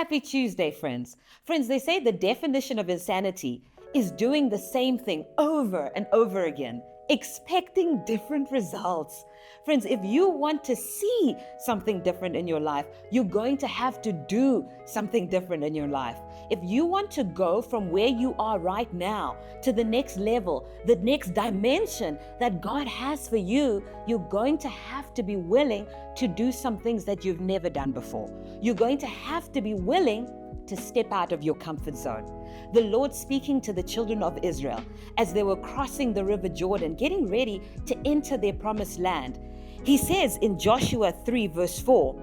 Happy Tuesday, friends. Friends, they say the definition of insanity is doing the same thing over and over again, expecting different results. Friends, if you want to see something different in your life, you're going to have to do something different in your life. If you want to go from where you are right now to the next level, the next dimension that God has for you, you're going to have to be willing to do some things that you've never done before. You're going to have to be willing to step out of your comfort zone. The Lord speaking to the children of Israel as they were crossing the river Jordan, getting ready to enter their promised land. He says in Joshua 3 verse 4,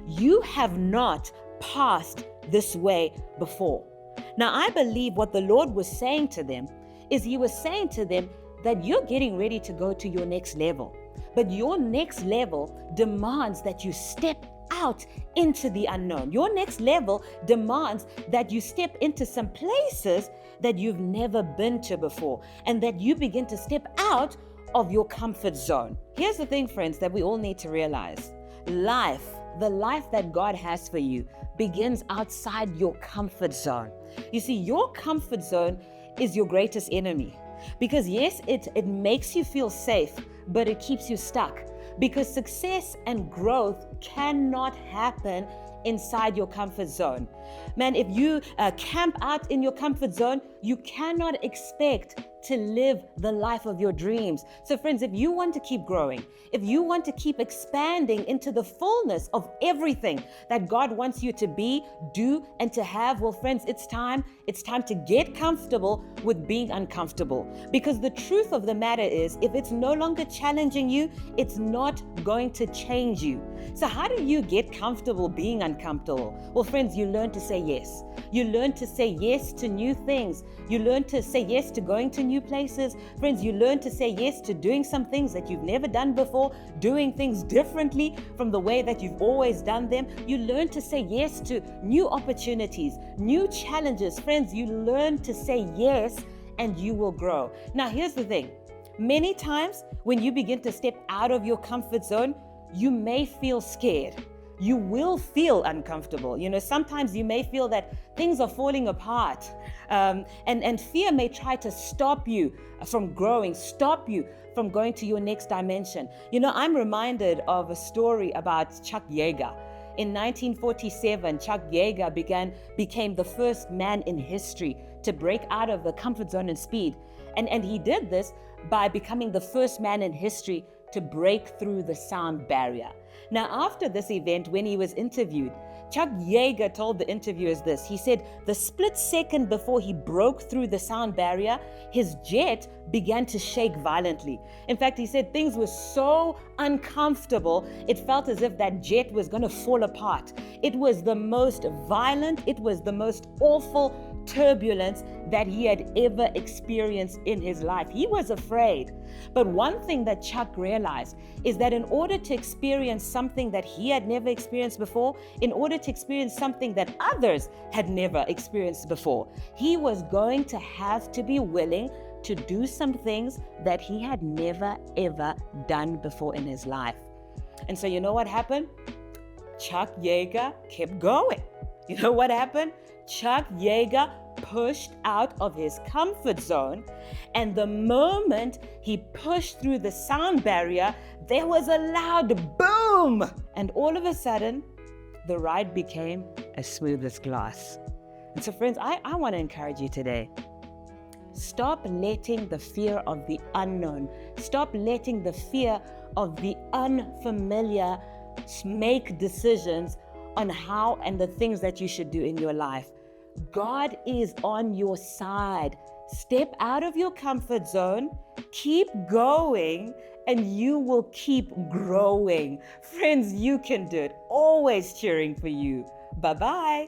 "You have not passed this way before." Now I believe what the Lord was saying to them is He was saying to them that you're getting ready to go to your next level. But your next level demands that you step out into the unknown. Your next level demands that you step into some places that you've never been to before and that you begin to step out of your comfort zone. Here's the thing, friends, that we all need to realize. The life that God has for you begins outside your comfort zone. You see, your comfort zone is your greatest enemy because yes, it makes you feel safe, but it keeps you stuck. Because success and growth cannot happen inside your comfort zone. Man, if you camp out in your comfort zone, you cannot expect to live the life of your dreams. So friends, if you want to keep growing, if you want to keep expanding into the fullness of everything that God wants you to be, do, and to have, well, friends, it's time to get comfortable with being uncomfortable. Because the truth of the matter is, if it's no longer challenging you, it's not going to change you. So how do you get comfortable being uncomfortable? Well, friends, you learn to say yes. You learn to say yes to new things. You learn to say yes to going to new places. Friends, you learn to say yes to doing some things that you've never done before, doing things differently from the way that you've always done them. You learn to say yes to new opportunities, new challenges. Friends, you learn to say yes and you will grow. Now, here's the thing. Many times when you begin to step out of your comfort zone, you may feel scared. You will feel uncomfortable. Sometimes you may feel that things are falling apart. And fear may try to stop you from growing, stop you from going to your next dimension. I'm reminded of a story about Chuck Yeager. In 1947, Chuck Yeager became the first man in history to break out of the comfort zone and speed. And he did this by becoming the first man in history to break through the sound barrier. Now, after this event, when he was interviewed, Chuck Yeager told the interviewers this. He said, the split second before he broke through the sound barrier, his jet began to shake violently. In fact, he said things were so uncomfortable, it felt as if that jet was going to fall apart. It was the most violent, it was the most awful turbulence that he had ever experienced in his life. He was afraid. But one thing that Chuck realized is that in order to experience something that he had never experienced before, in order to experience something that others had never experienced before, he was going to have to be willing to do some things that he had never ever done before in his life. And so you know what happened? Chuck Yeager kept going. You know what happened? Chuck Yeager pushed out of his comfort zone, and the moment he pushed through the sound barrier, there was a loud boom, and all of a sudden the ride became as smooth as glass. And so friends, I want to encourage you today. Stop letting the fear of the unknown, stop letting the fear of the unfamiliar make decisions on how and the things that you should do in your life. God is on your side. Step out of your comfort zone, keep going, and you will keep growing. Friends, you can do it. Always cheering for you. Bye-bye.